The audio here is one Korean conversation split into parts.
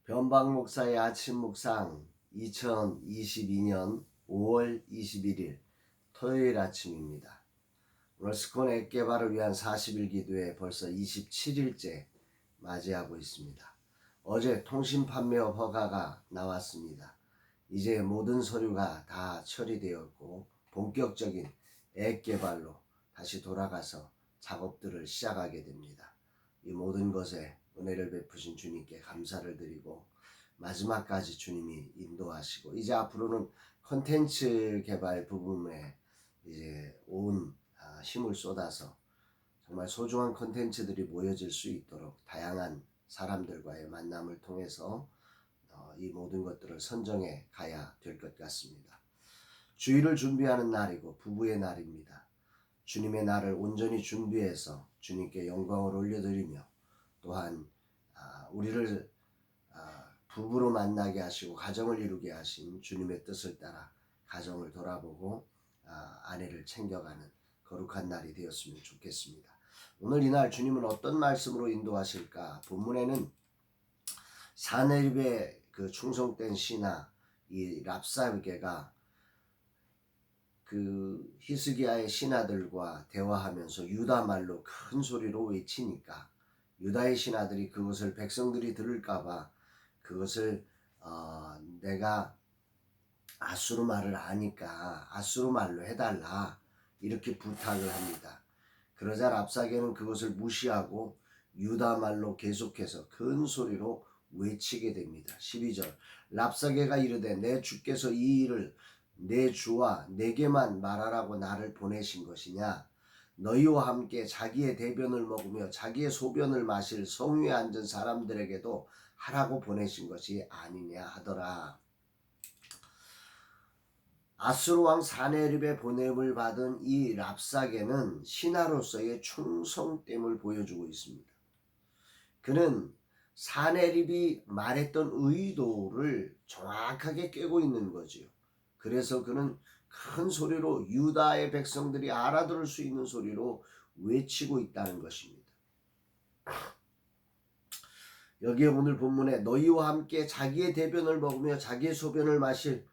변방 목사의 아침 묵상 2022년 5월 21일 토요일 아침입니다. 오늘 스콘 앱 개발을 위한 40일 기도에 벌써 27일째 맞이하고 있습니다. 어제 통신 판매업 허가가 나왔습니다. 이제 모든 서류가 다 처리되었고 본격적인 앱 개발로 다시 돌아가서 작업들을 시작하게 됩니다. 이 모든 것에 은혜를 베푸신 주님께 감사를 드리고 마지막까지 주님이 인도하시고 이제 앞으로는 컨텐츠 개발 부분에 이제 온 힘을 쏟아서 정말 소중한 컨텐츠들이 모여질 수 있도록 다양한 사람들과의 만남을 통해서 이 모든 것들을 선정해 가야 될 것 같습니다. 주일을 준비하는 날이고 부부의 날입니다. 주님의 날을 온전히 준비해서 주님께 영광을 올려드리며 또한 우리를 부부로 만나게 하시고 가정을 이루게 하신 주님의 뜻을 따라 가정을 돌아보고 아내를 챙겨가는 거룩한 날이 되었으면 좋겠습니다. 오늘 이날 주님은 어떤 말씀으로 인도하실까? 본문에는 사내립의 그 충성된 신하 이 랍사게가 그 히스기야의 신하들과 대화하면서 유다 말로 큰 소리로 외치니까 유다의 신하들이 그것을 백성들이 들을까봐 그것을 내가 아수르 말을 아니까 아수르 말로 해달라 이렇게 부탁을 합니다. 그러자 랍사게는 그것을 무시하고 유다 말로 계속해서 큰 소리로 외치게 됩니다. 12절 랍사게가 이르되 내 주께서 이 일을 내 주와 내게만 말하라고 나를 보내신 것이냐? 너희와 함께 자기의 대변을 먹으며 자기의 소변을 마실 성위에 앉은 사람들에게도 하라고 보내신 것이 아니냐 하더라. 아수르 왕 사네립의 보냄을 받은 이 랍사게는 신하로서의 충성됨을 보여주고 있습니다. 그는 사네립이 말했던 의도를 정확하게 꿰고 있는 거지요. 그래서 그는 큰 소리로 유다의 백성들이 알아들을 수 있는 소리로 외치고 있다는 것입니다. 여기에 오늘 본문에 너희와 함께 자기의 대변을 먹으며 자기의 소변을 마실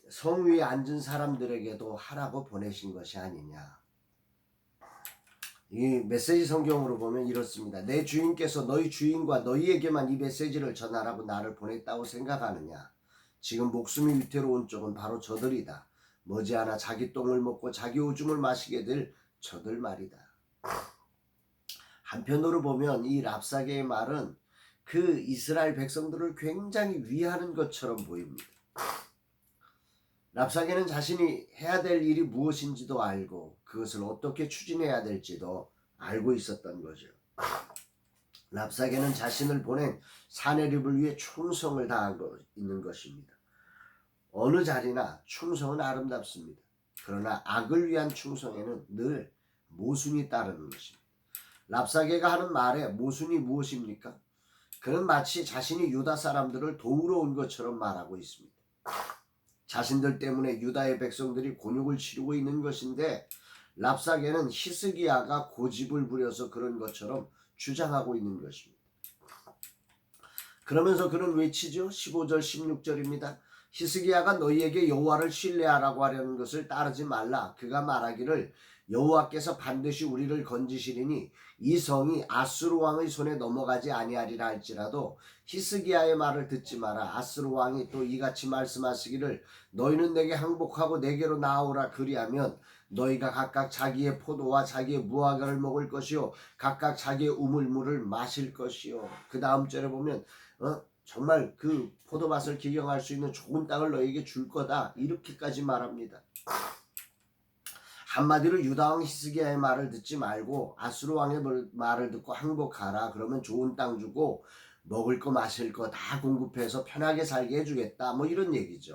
성 위에 앉은 사람들에게도 하라고 보내신 것이 아니냐. 이 메시지 성경으로 보면 이렇습니다. 내 주인께서 너희 주인과 너희에게만 이 메시지를 전하라고 나를 보냈다고 생각하느냐. 지금 목숨이 위태로운 쪽은 바로 저들이다. 머지않아 자기 똥을 먹고 자기 오줌을 마시게 될 저들 말이다. 한편으로 보면 이 랍사게의 말은 그 이스라엘 백성들을 굉장히 위하는 것처럼 보입니다. 랍사게는 자신이 해야 될 일이 무엇인지도 알고 그것을 어떻게 추진해야 될지도 알고 있었던 거죠. 랍사게는 자신을 보낸 사내립을 위해 충성을 다하고 있는 것입니다. 어느 자리나 충성은 아름답습니다. 그러나 악을 위한 충성에는 늘 모순이 따르는 것입니다. 랍사게가 하는 말의 모순이 무엇입니까? 그는 마치 자신이 유다 사람들을 도우러 온 것처럼 말하고 있습니다. 자신들 때문에 유다의 백성들이 곤욕을 치르고 있는 것인데 랍사게는 히스기야가 고집을 부려서 그런 것처럼 주장하고 있는 것입니다. 그러면서 그는 외치죠. 15절 16절입니다. 히스기야가 너희에게 여호와를 신뢰하라고 하려는 것을 따르지 말라. 그가 말하기를 여호와께서 반드시 우리를 건지시리니 이 성이 아수르 왕의 손에 넘어가지 아니하리라 할지라도 히스기야의 말을 듣지 마라. 아수르 왕이 또 이같이 말씀하시기를 너희는 내게 항복하고 내게로 나아오라. 그리하면 너희가 각각 자기의 포도와 자기의 무화과를 먹을 것이요 각각 자기의 우물물을 마실 것이요. 그 다음 절에 보면 정말 그 포도맛을 기경할 수 있는 좋은 땅을 너희에게 줄 거다. 이렇게까지 말합니다. 한마디로 유다왕 히스기야의 말을 듣지 말고 아수르 왕의 말을 듣고 항복하라. 그러면 좋은 땅 주고 먹을 거 마실 거 다 공급해서 편하게 살게 해주겠다. 뭐 이런 얘기죠.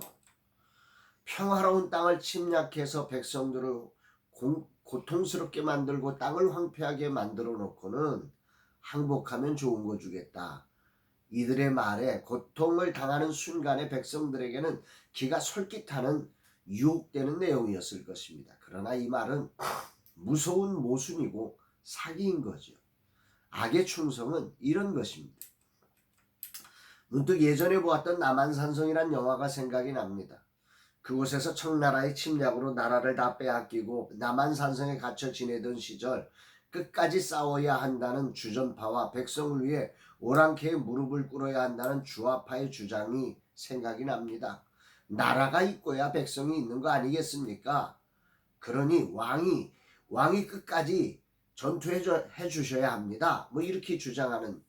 평화로운 땅을 침략해서 백성들을 고통스럽게 만들고 땅을 황폐하게 만들어 놓고는 항복하면 좋은 거 주겠다. 이들의 말에 고통을 당하는 순간에 백성들에게는 기가 솔깃하는 유혹되는 내용이었을 것입니다. 그러나 이 말은 무서운 모순이고 사기인 거죠. 악의 충성은 이런 것입니다. 문득 예전에 보았던 남한산성이란 영화가 생각이 납니다. 그곳에서 청나라의 침략으로 나라를 다 빼앗기고 남한산성에 갇혀 지내던 시절 끝까지 싸워야 한다는 주전파와 백성을 위해 오랑캐의 무릎을 꿇어야 한다는 주화파의 주장이 생각이 납니다. 나라가 있고야 백성이 있는 거 아니겠습니까? 그러니 왕이 끝까지 전투해 주셔야 합니다. 뭐 이렇게 주장하는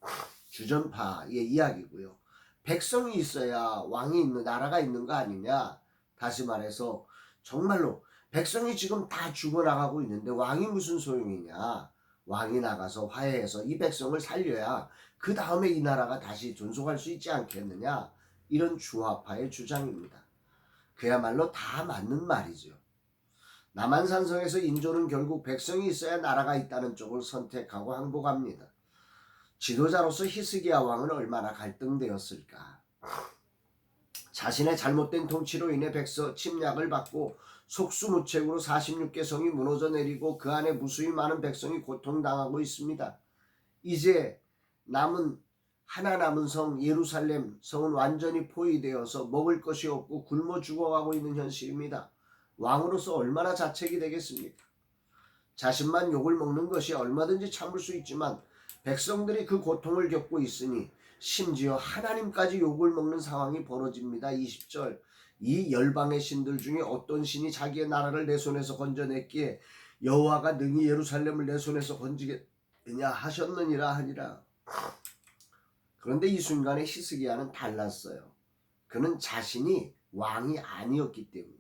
주전파의 이야기고요. 백성이 있어야 왕이 있는 나라가 있는 거 아니냐. 다시 말해서 정말로 백성이 지금 다 죽어나가고 있는데 왕이 무슨 소용이냐. 왕이 나가서 화해해서 이 백성을 살려야 그 다음에 이 나라가 다시 존속할 수 있지 않겠느냐. 이런 주화파의 주장입니다. 그야말로 다 맞는 말이죠. 남한산성에서 인조는 결국 백성이 있어야 나라가 있다는 쪽을 선택하고 항복합니다. 지도자로서 히스기야 왕은 얼마나 갈등되었을까. 자신의 잘못된 통치로 인해 백성 침략을 받고 속수무책으로 46개 성이 무너져 내리고 그 안에 무수히 많은 백성이 고통당하고 있습니다. 이제 하나 남은 성 예루살렘 성은 완전히 포위되어서 먹을 것이 없고 굶어 죽어가고 있는 현실입니다. 왕으로서 얼마나 자책이 되겠습니까? 자신만 욕을 먹는 것이 얼마든지 참을 수 있지만 백성들이 그 고통을 겪고 있으니 심지어 하나님까지 욕을 먹는 상황이 벌어집니다. 20절 이 열방의 신들 중에 어떤 신이 자기의 나라를 내 손에서 건져냈기에 여호와가 능히 예루살렘을 내 손에서 건지겠느냐 하셨느니라 하니라. 그런데 이 순간에 히스기야는 달랐어요. 그는 자신이 왕이 아니었기 때문에.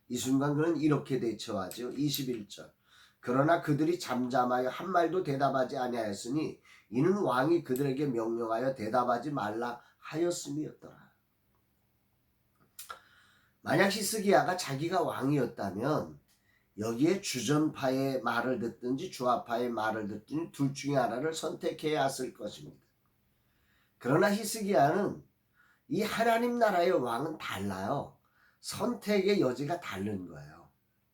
이 순간 그는 이렇게 대처하죠. 21절 그러나 그들이 잠잠하여 한 말도 대답하지 아니하였으니 이는 왕이 그들에게 명령하여 대답하지 말라 하였음이었더라. 만약 히스기야가 자기가 왕이었다면 여기에 주전파의 말을 듣든지 주화파의 말을 듣든지 둘 중에 하나를 선택해야 했을 것입니다. 그러나 히스기야는 이 하나님 나라의 왕은 달라요. 선택의 여지가 다른 거예요.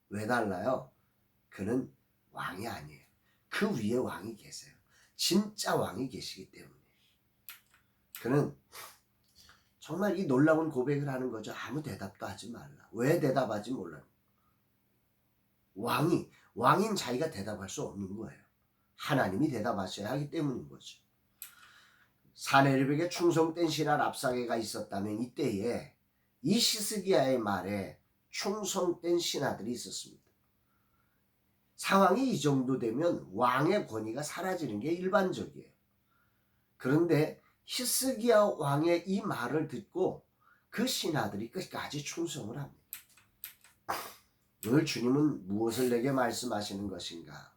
왜 달라요? 그는 왕이 아니에요. 그 위에 왕이 계세요. 진짜 왕이 계시기 때문에. 그는 정말 이 놀라운 고백을 하는 거죠. 아무 대답도 하지 말라. 왜 대답하지 몰라? 왕인 자기가 대답할 수 없는 거예요. 하나님이 대답하셔야 하기 때문인 거죠. 사네립에게 충성된 신하 랍사게가 있었다면 이때에 이 히스기야의 말에 충성된 신하들이 있었습니다. 상황이 이 정도 되면 왕의 권위가 사라지는 게 일반적이에요. 그런데 히스기야 왕의 이 말을 듣고 그 신하들이 끝까지 충성을 합니다. 오늘 주님은 무엇을 내게 말씀하시는 것인가?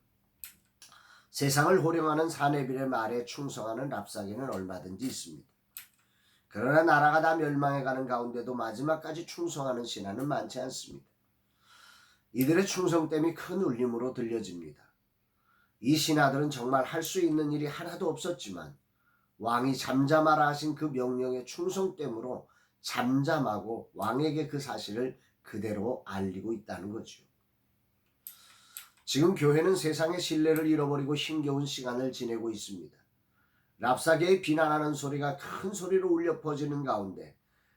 세상을 호령하는 사네빌의 말에 충성하는 랍사게는 얼마든지 있습니다. 그러나 나라가 다 멸망해가는 가운데도 마지막까지 충성하는 신하는 많지 않습니다. 이들의 충성됨이 큰 울림으로 들려집니다. 이 신하들은 정말 할 수 있는 일이 하나도 없었지만 왕이 잠잠하라 하신 그 명령의 충성됨으로 잠잠하고 왕에게 그 사실을 그대로 알리고 있다는 거죠. 지금 교회는 세상의 신뢰를 잃어버리고 힘겨운 시간을 지내고 있습니다. 랍사게의 비난하는 소리가 큰 소리로 울려 퍼지는 가운데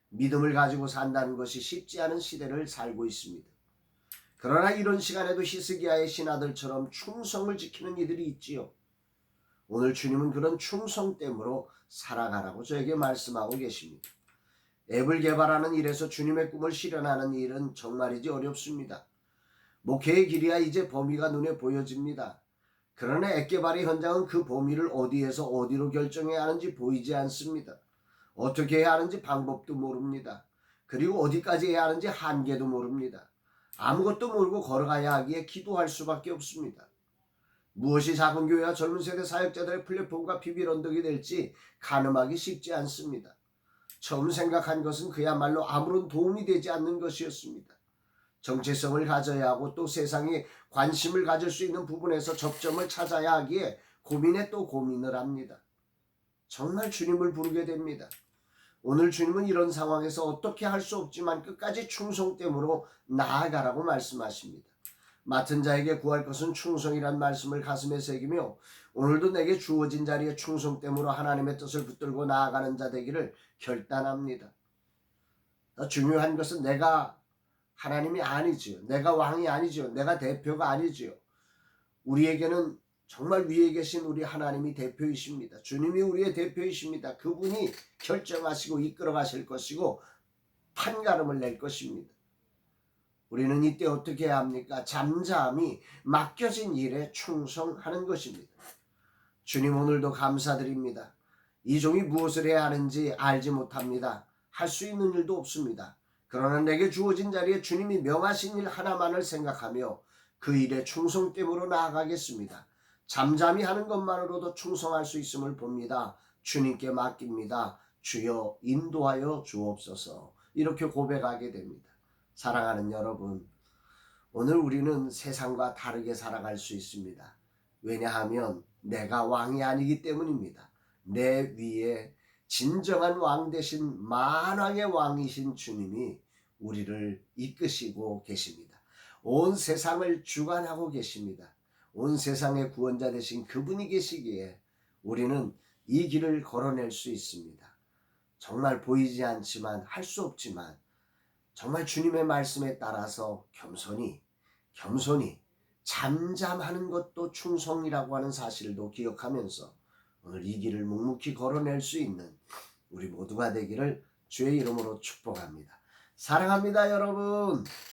믿음을 가지고 산다는 것이 쉽지 않은 시대를 살고 있습니다. 그러나 이런 시간에도 히스기야의 신하들처럼 충성을 지키는 이들이 있지요. 오늘 주님은 그런 충성됨으로 살아가라고 저에게 말씀하고 계십니다. 앱을 개발하는 일에서 주님의 꿈을 실현하는 일은 정말이지 어렵습니다. 목회의 길이야 이제 범위가 눈에 보여집니다. 그러나 앱 개발의 현장은 그 범위를 어디에서 어디로 결정해야 하는지 보이지 않습니다. 어떻게 해야 하는지 방법도 모릅니다. 그리고 어디까지 해야 하는지 한계도 모릅니다. 아무것도 모르고 걸어가야 하기에 기도할 수밖에 없습니다. 무엇이 작은 교회와 젊은 세대 사역자들의 플랫폼과 비빌 언덕이 될지 가늠하기 쉽지 않습니다. 처음 생각한 것은 그야말로 아무런 도움이 되지 않는 것이었습니다. 정체성을 가져야 하고 또 세상에 관심을 가질 수 있는 부분에서 접점을 찾아야 하기에 고민에 또 고민을 합니다. 정말 주님을 부르게 됩니다. 오늘 주님은 이런 상황에서 어떻게 할 수 없지만 끝까지 충성됨으로 나아가라고 말씀하십니다. 맡은 자에게 구할 것은 충성이란 말씀을 가슴에 새기며 오늘도 내게 주어진 자리에 충성됨으로 하나님의 뜻을 붙들고 나아가는 자 되기를 결단합니다. 더 중요한 것은 내가 하나님이 아니지요. 내가 왕이 아니지요. 내가 대표가 아니지요. 우리에게는 정말 위에 계신 우리 하나님이 대표이십니다. 주님이 우리의 대표이십니다. 그분이 결정하시고 이끌어 가실 것이고 판가름을 낼 것입니다. 우리는 이때 어떻게 해야 합니까? 잠잠히 맡겨진 일에 충성하는 것입니다. 주님, 오늘도 감사드립니다. 이 종이 무엇을 해야 하는지 알지 못합니다. 할 수 있는 일도 없습니다. 그러나 내게 주어진 자리에 주님이 명하신 일 하나만을 생각하며 그 일에 충성됨으로 나아가겠습니다. 잠잠히 하는 것만으로도 충성할 수 있음을 봅니다. 주님께 맡깁니다. 주여 인도하여 주옵소서. 이렇게 고백하게 됩니다. 사랑하는 여러분, 오늘 우리는 세상과 다르게 살아갈 수 있습니다. 왜냐하면 내가 왕이 아니기 때문입니다. 내 위에 진정한 왕 대신 만왕의 왕이신 주님이 우리를 이끄시고 계십니다. 온 세상을 주관하고 계십니다. 온 세상의 구원자 되신 그분이 계시기에 우리는 이 길을 걸어낼 수 있습니다. 정말 보이지 않지만, 할 수 없지만 정말 주님의 말씀에 따라서 겸손히 잠잠하는 것도 충성이라고 하는 사실도 기억하면서 오늘 이 길을 묵묵히 걸어낼 수 있는 우리 모두가 되기를 주의 이름으로 축복합니다. 사랑합니다, 여러분.